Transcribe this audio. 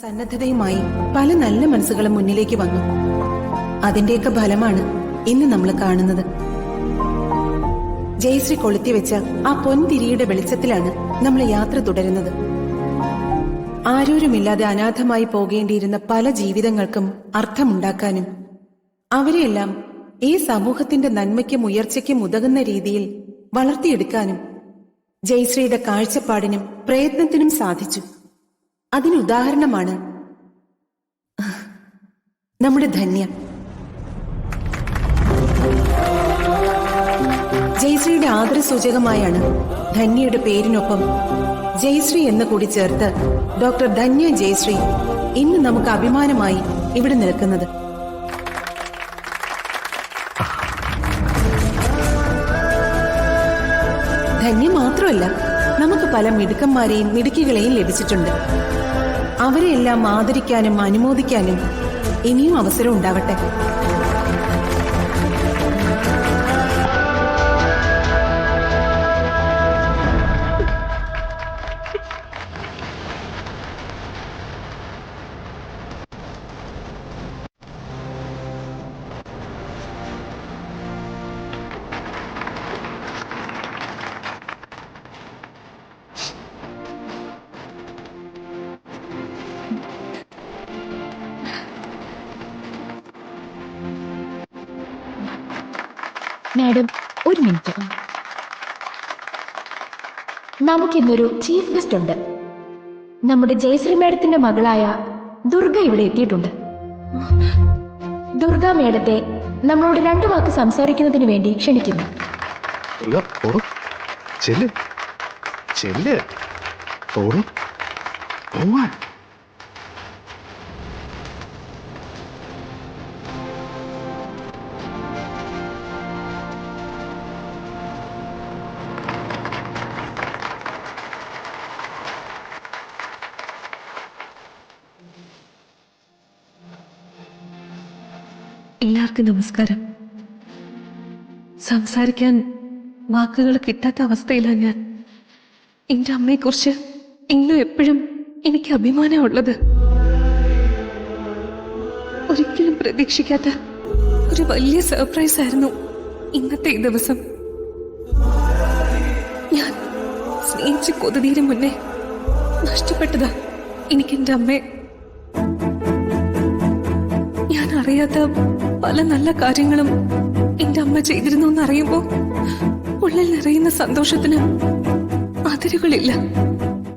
സന്നദ്ധതയുമായി പല നല്ല മനസ്സുകളും മുന്നിലേക്ക് വന്നു. അതിന്റെയൊക്കെ ഫലമാണ് ഇന്ന് നമ്മൾ കാണുന്നത്. ജയശ്രീ കൊളുത്തിവെച്ച ആ പൊൻതിരിയുടെ വെളിച്ചത്തിലാണ് നമ്മൾ യാത്ര തുടരുന്നത്. ആരോരുമില്ലാതെ അനാഥമായി പോകേണ്ടിയിരുന്ന പല ജീവിതങ്ങൾക്കും അർത്ഥമുണ്ടാക്കാനും അവരെയെല്ലാം ഈ സമൂഹത്തിന്റെ നന്മയ്ക്കും ഉയർച്ചയ്ക്കും ഉതകുന്ന രീതിയിൽ വളർത്തിയെടുക്കാനും ജയശ്രീയുടെ കാഴ്ചപ്പാടിനും പ്രയത്നത്തിനും സാധിച്ചു. അതിനുദാഹരണമാണ് നമ്മുടെ ധന്യ. ജയശ്രീയുടെ ആദരസൂചകമായാണ് ധന്യയുടെ പേരിനൊപ്പം ജയശ്രീ എന്ന് കൂടി ചേർത്ത് ഡോക്ടർ ധന്യ ജയശ്രീ ഇന്ന് നമുക്ക് അഭിമാനമായി ഇവിടെ നിൽക്കുന്നത്. ധന്യ മാത്രമല്ല, നമുക്ക് പല മിടുക്കന്മാരെയും മിടുക്കികളെയും ലഭിച്ചിട്ടുണ്ട്. അവരെയെല്ലാം ആദരിക്കാനും അനുമോദിക്കാനും ഇനിയും അവസരം ഉണ്ടാവട്ടെ. മാഡം, ഒരു മിനിറ്റ്. നമുക്കിന്നൊരു ചീഫ് ഗസ്റ്റ് ഉണ്ട്. നമ്മുടെ ജയശ്രീ മാഡത്തിന്റെ മകളായ ദുർഗ ഇവിടെ എത്തിയിട്ടുണ്ട്. ദുർഗ മാഡത്തെ നമ്മളോട് 2 വാക്ക് സംസാരിക്കുന്നതിന് വേണ്ടി ക്ഷണിക്കുന്നു. എല്ലാവർക്കും നമസ്കാരം. സംസാരിക്കാൻ വാക്കുകൾ കിട്ടാത്ത അവസ്ഥയിലാണ് ഞാൻ. എൻ്റെ അമ്മയെക്കുറിച്ച് ഇന്നും എപ്പോഴും എനിക്ക് അഭിമാനമുള്ളത്. ഒരിക്കലും പ്രതീക്ഷിക്കാത്ത ഒരു വലിയ സർപ്രൈസ് ആയിരുന്നു ഇന്നത്തെ ഈ ദിവസം. ഞാൻ സ്നേഹിച്ച് കൊതിതീരെ മുന്നേ നഷ്ടപ്പെട്ടതാ എനിക്കെൻ്റെ അമ്മയെ. ഞാൻ അറിയാത്ത പല നല്ല കാര്യങ്ങളും എന്റെ അമ്മ ചെയ്തിരുന്നു എന്നറിയുമ്പോ ഉള്ളിൽ നിറയുന്ന സന്തോഷത്തിന് അതിരുകളില്ല.